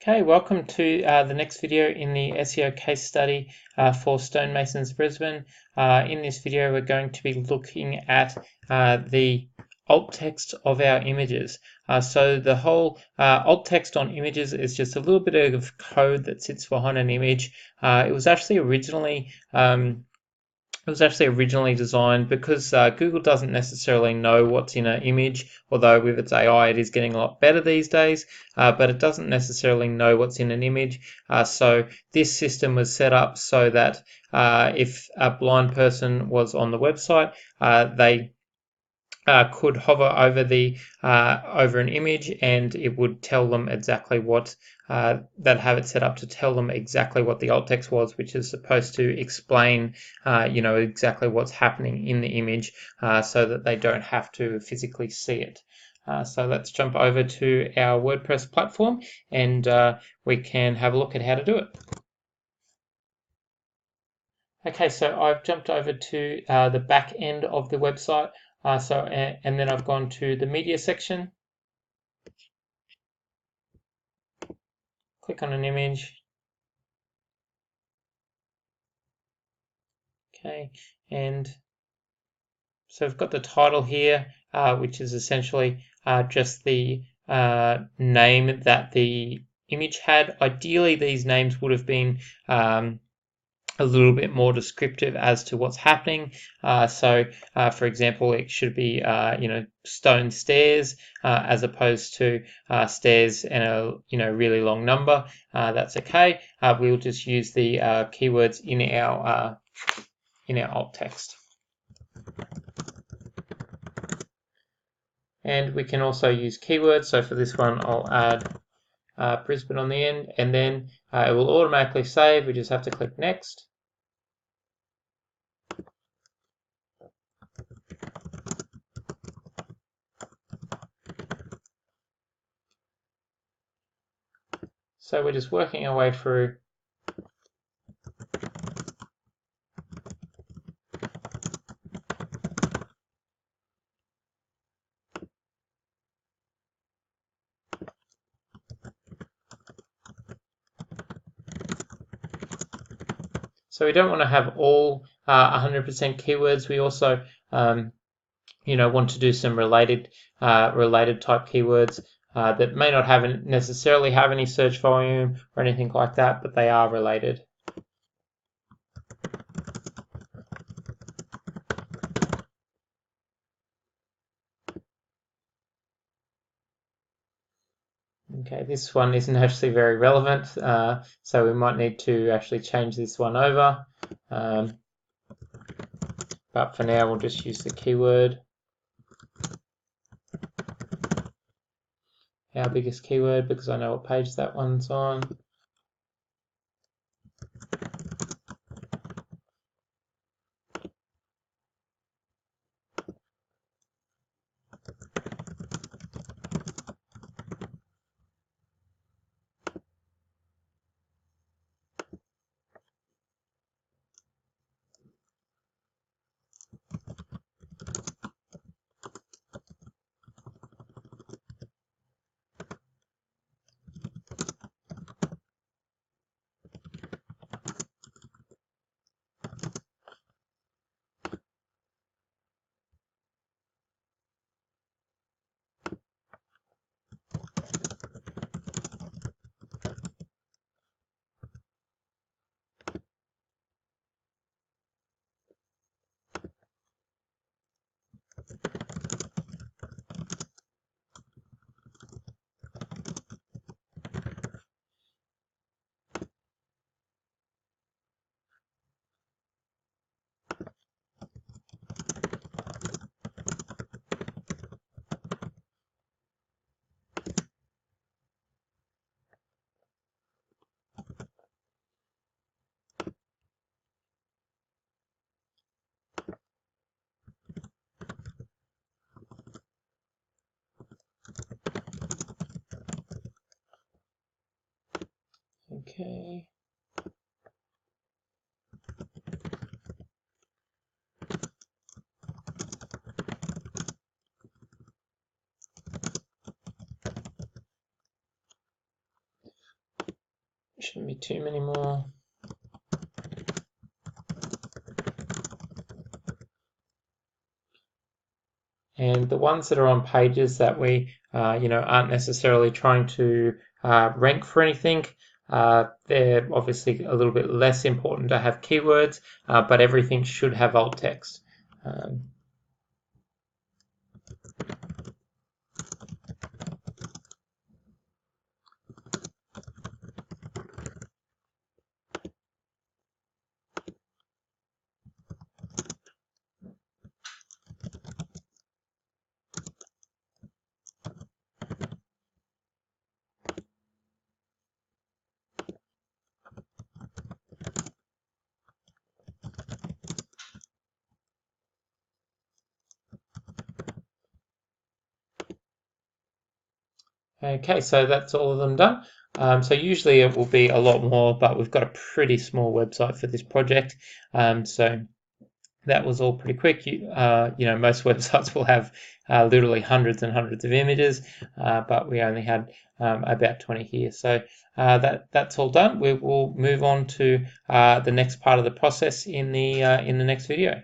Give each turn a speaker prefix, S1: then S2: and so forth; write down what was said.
S1: Okay, welcome to the next video in the SEO case study for Stonemasons Brisbane. In this video, we're going to be looking at the alt text of our images. So the whole alt text on images is just a little bit of code that sits behind an image. It was actually originally designed because Google doesn't necessarily know what's in an image, although with its AI it is getting a lot better these days, but it doesn't necessarily know what's in an image. So this system was set up so that if a blind person was on the website, they could hover over an image and it would tell them exactly what they'd have it set up to tell them exactly what the alt text was, which is supposed to explain exactly what's happening in the image so that they don't have to physically see it. So let's jump over to our WordPress platform and we can have a look at how to do it. Okay, so I've jumped over to the back end of the website. And then I've gone to the media section, click on an image, okay, and so I've got the title here, which is essentially just the name that the image had. Ideally, these names would have been a little bit more descriptive as to what's happening. For example, it should be, stone stairs as opposed to stairs and a really long number. That's okay. We'll just use the keywords in our alt text. And we can also use keywords. So for this one, I'll add Brisbane on the end, and then it will automatically save. We just have to click next. So we're just working our way through. So we don't want to have all 100% keywords. We also, want to do some related type keywords that may not necessarily have any search volume or anything like that, but they are related. Okay, this one isn't actually very relevant, so we might need to actually change this one over. But for now, we'll just use the keyword. Our biggest keyword, because I know what page that one's on. Okay. Shouldn't be too many more. And the ones that are on pages that we aren't necessarily trying to rank for anything, they're obviously a little bit less important to have keywords, but everything should have alt text. Okay, so that's all of them done. So usually it will be a lot more, but we've got a pretty small website for this project. So that was all pretty quick. Most websites will have literally hundreds and hundreds of images, but we only had about 20 here. So that's all done. We will move on to the next part of the process in the next video.